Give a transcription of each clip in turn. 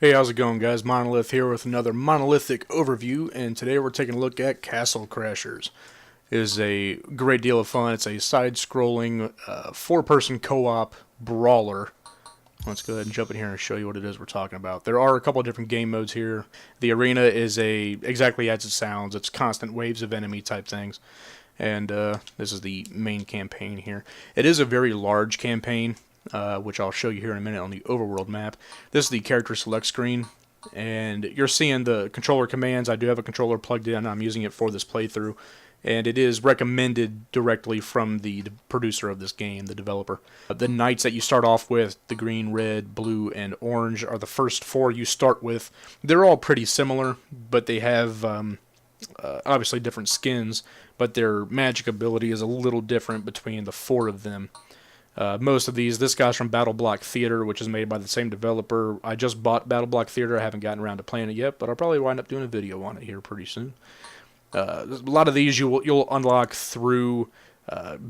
Hey, how's it going, guys? Monolith here with another Monolithic overview, and today we're taking a look at Castle Crashers. It is a great deal of fun. It's a side-scrolling, four-person co-op brawler. Let's go ahead and jump in here and show you what it is we're talking about. There are a couple of different game modes here. The arena is exactly as it sounds. It's constant waves of enemy type things. And this is the main campaign here. It is a very large campaign, which I'll show you here in a minute on the overworld map. This is the character select screen, and you're seeing the controller commands. I do have a controller plugged in. I'm using it for this playthrough, and it is recommended directly from the producer of this game, the developer. The knights that you start off with, the green, red, blue, and orange, are the first four you start with. They're all pretty similar, but they have obviously different skins, but their magic ability is a little different between the four of them. Most of this guy's from Battle Block Theater, which is made by the same developer. I just bought Battle Block Theater. I haven't gotten around to playing it yet, but I'll probably wind up doing a video on it here pretty soon. A lot of these you'll unlock through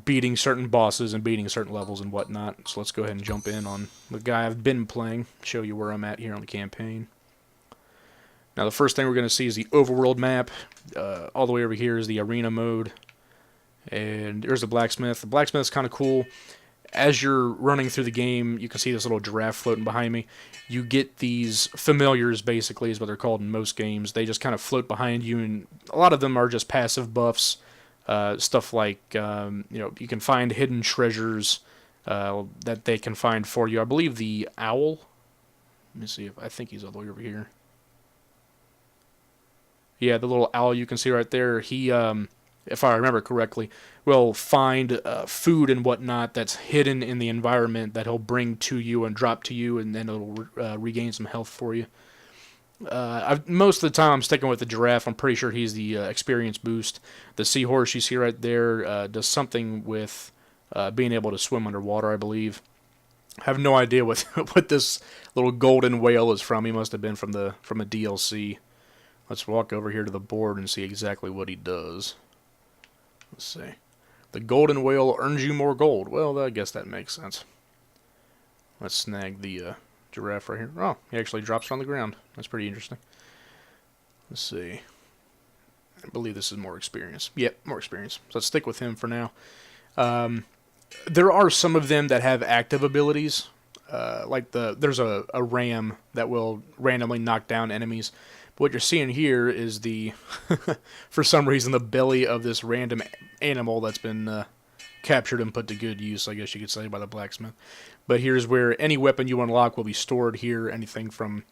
beating certain bosses and beating certain levels and whatnot. So let's go ahead and jump in on the guy I've been playing, show you where I'm at here on the campaign. Now the first thing we're going to see is the overworld map. All the way over here is the arena mode. And there's the blacksmith. The blacksmith's kind of cool. As you're running through the game, you can see this little giraffe floating behind me. You get these familiars, basically, is what they're called in most games. They just kind of float behind you, and a lot of them are just passive buffs. Stuff like, you can find hidden treasures that they can find for you. I believe the owl, let me see if I think he's all the way over here. Yeah, the little owl you can see right there, he, if I remember correctly, will find food and whatnot that's hidden in the environment that he'll bring to you and drop to you, and then it'll regain some health for you. Most of the time I'm sticking with the giraffe. I'm pretty sure he's the experience boost. The seahorse you see right there does something with being able to swim underwater, I believe. I have no idea what what this little golden whale is from. He must have been from a DLC. Let's walk over here to the board and see exactly what he does. Let's see. The golden whale earns you more gold. Well, I guess that makes sense. Let's snag the giraffe right here. Oh, he actually drops it on the ground. That's pretty interesting. Let's see. I believe this is more experience. Yep, more experience. So let's stick with him for now. There are some of them that have active abilities. There's a ram that will randomly knock down enemies. But what you're seeing here is for some reason, the belly of this random animal that's been captured and put to good use, I guess you could say, by the blacksmith. But here's where any weapon you unlock will be stored here. Anything from,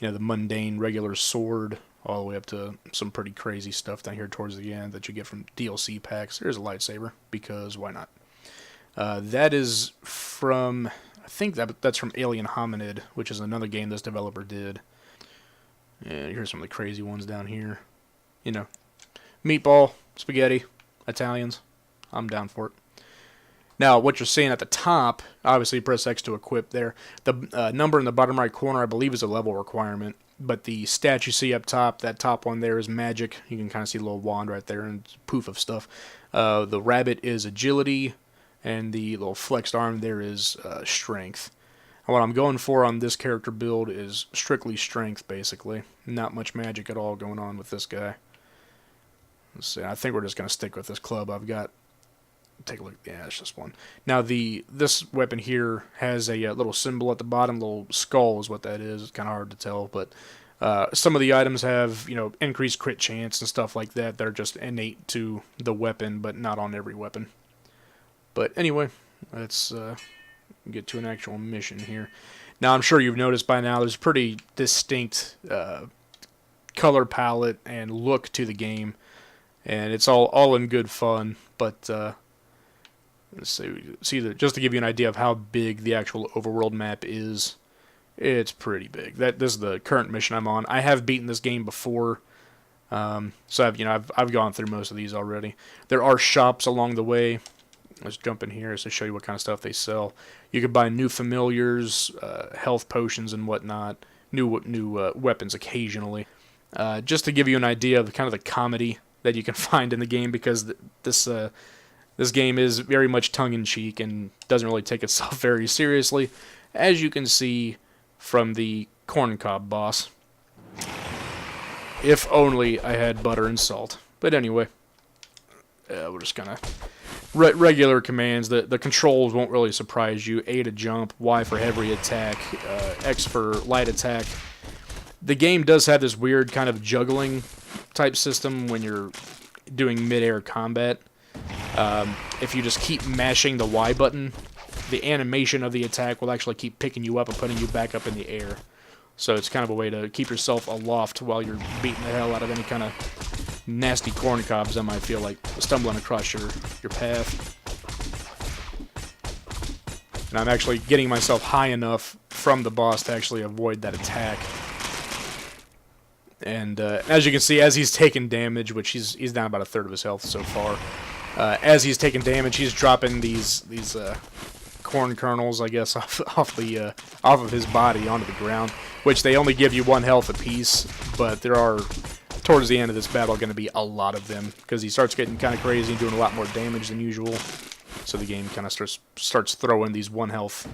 the mundane, regular sword, all the way up to some pretty crazy stuff down here towards the end that you get from DLC packs. Here's a lightsaber, because why not? That is from, I think that's from Alien Hominid, which is another game this developer did. And here's some of the crazy ones down here. Meatball, spaghetti, Italians. I'm down for it. Now, what you're seeing at the top, obviously press X to equip there. The number in the bottom right corner, I believe, is a level requirement. But the stat you see up top, that top one there is magic. You can kind of see a little wand right there and poof of stuff. The rabbit is agility, and the little flexed arm there is strength. And what I'm going for on this character build is strictly strength, basically. Not much magic at all going on with this guy. Let's see, I think we're just going to stick with this club I've got. Take a look. Yeah, it's just one. Now, this weapon here has a little symbol at the bottom. Little skull is what that is. It's kind of hard to tell, but some of the items have, increased crit chance and stuff like that. They're just innate to the weapon, but not on every weapon. But anyway, let's get to an actual mission here. Now, I'm sure you've noticed by now there's a pretty distinct color palette and look to the game, and it's all in good fun, but let's see, just to give you an idea of how big the actual overworld map is, it's pretty big. This is the current mission I'm on. I have beaten this game before, so I've gone through most of these already. There are shops along the way. Let's jump in here to show you what kind of stuff they sell. You can buy new familiars, health potions and whatnot, new weapons occasionally. Just to give you an idea of the kind of the comedy that you can find in the game, because this game is very much tongue-in-cheek and doesn't really take itself very seriously, as you can see from the corncob boss. If only I had butter and salt. But anyway, we're just gonna regular commands. The controls won't really surprise you. A to jump, Y for heavy attack, X for light attack. The game does have this weird kind of juggling type system when you're doing mid-air combat. If you just keep mashing the Y button, the animation of the attack will actually keep picking you up and putting you back up in the air. So it's kind of a way to keep yourself aloft while you're beating the hell out of any kind of nasty corn cobs that might feel like stumbling across your path. And I'm actually getting myself high enough from the boss to actually avoid that attack. And as you can see, as he's taking damage, which he's down about a third of his health so far, as he's taking damage, he's dropping these corn kernels, I guess, off of his body onto the ground, which they only give you 1 health apiece, but there are, towards the end of this battle, going to be a lot of them, because he starts getting kind of crazy and doing a lot more damage than usual, so the game kind of starts throwing these 1 health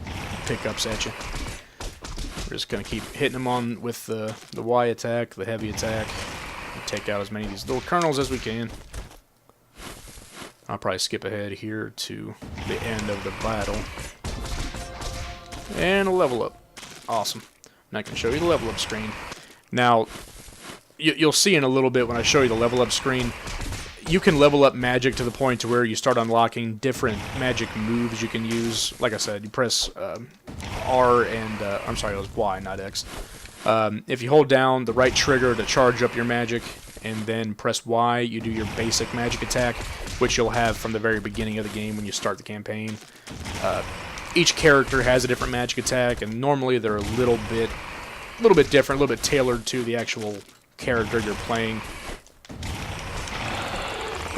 pickups at you. We're just going to keep hitting him on with the Y attack, the heavy attack, and take out as many of these little kernels as we can. I'll probably skip ahead here to the end of the battle. And a level up. Awesome. And I can show you the level up screen. Now, you'll see in a little bit when I show you the level up screen, you can level up magic to the point to where you start unlocking different magic moves you can use. Like I said, you press R and, I'm sorry, it was Y, not X. If you hold down the right trigger to charge up your magic, and then press Y, you do your basic magic attack, which you'll have from the very beginning of the game when you start the campaign. Each character has a different magic attack, and normally they're a little bit different, a little bit tailored to the actual character you're playing.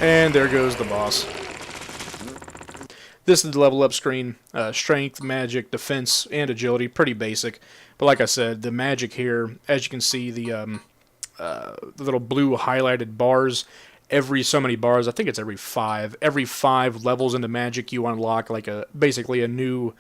And there goes the boss. This is the level up screen. Strength, magic, defense, and agility. Pretty basic. But like I said, the magic here, as you can see, the little blue highlighted bars, every so many bars, I think it's every 5 levels into magic you unlock like basically a new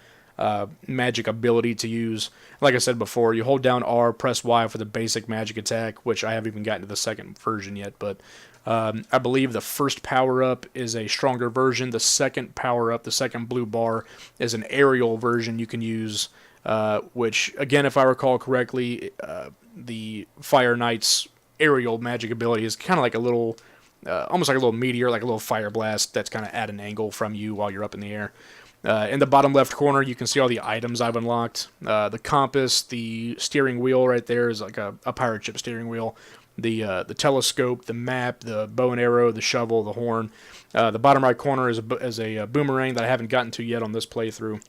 magic ability to use. Like I said before, you hold down R, press Y for the basic magic attack, which I haven't even gotten to the second version yet, but I believe the first power-up is a stronger version. The second power-up, the second blue bar, is an aerial version you can use, which, again, if I recall correctly, the Fire Knight's aerial magic ability is kind of like a little, almost like a little meteor, like a little fire blast that's kind of at an angle from you while you're up in the air. In the bottom left corner, you can see all the items I've unlocked. The compass, the steering wheel right there is like a pirate ship steering wheel. The telescope, the map, the bow and arrow, the shovel, the horn. The bottom right corner is a boomerang that I haven't gotten to yet on this playthrough.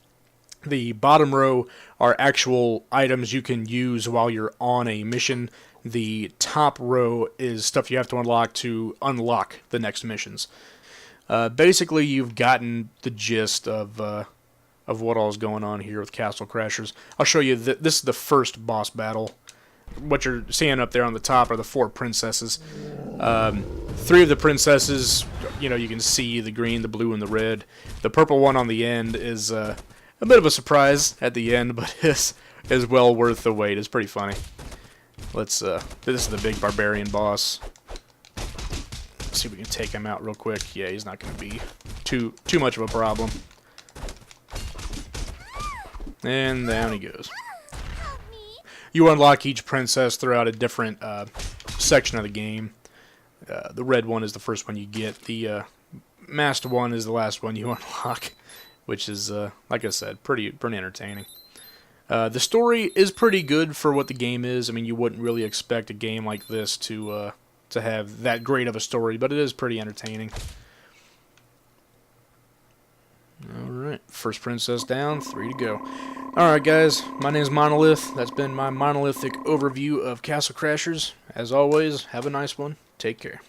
The bottom row are actual items you can use while you're on a mission. The top row is stuff you have to unlock the next missions. Basically, you've gotten the gist of what all is going on here with Castle Crashers. I'll show you this is the first boss battle. What you're seeing up there on the top are the 4 princesses. 3 of the princesses, you can see the green, the blue, and the red. The purple one on the end is a bit of a surprise at the end, but is well worth the wait. It's pretty funny. This is the big barbarian boss. Let's see if we can take him out real quick. Yeah, he's not going to be too much of a problem. And down he goes. You unlock each princess throughout a different section of the game. The red one is the first one you get. The masked one is the last one you unlock, which is, like I said, pretty entertaining. The story is pretty good for what the game is. I mean, you wouldn't really expect a game like this to have that great of a story, but it is pretty entertaining. Alright, first princess down, 3 to go. Alright guys, my name is Monolith. That's been my monolithic overview of Castle Crashers. As always, have a nice one. Take care.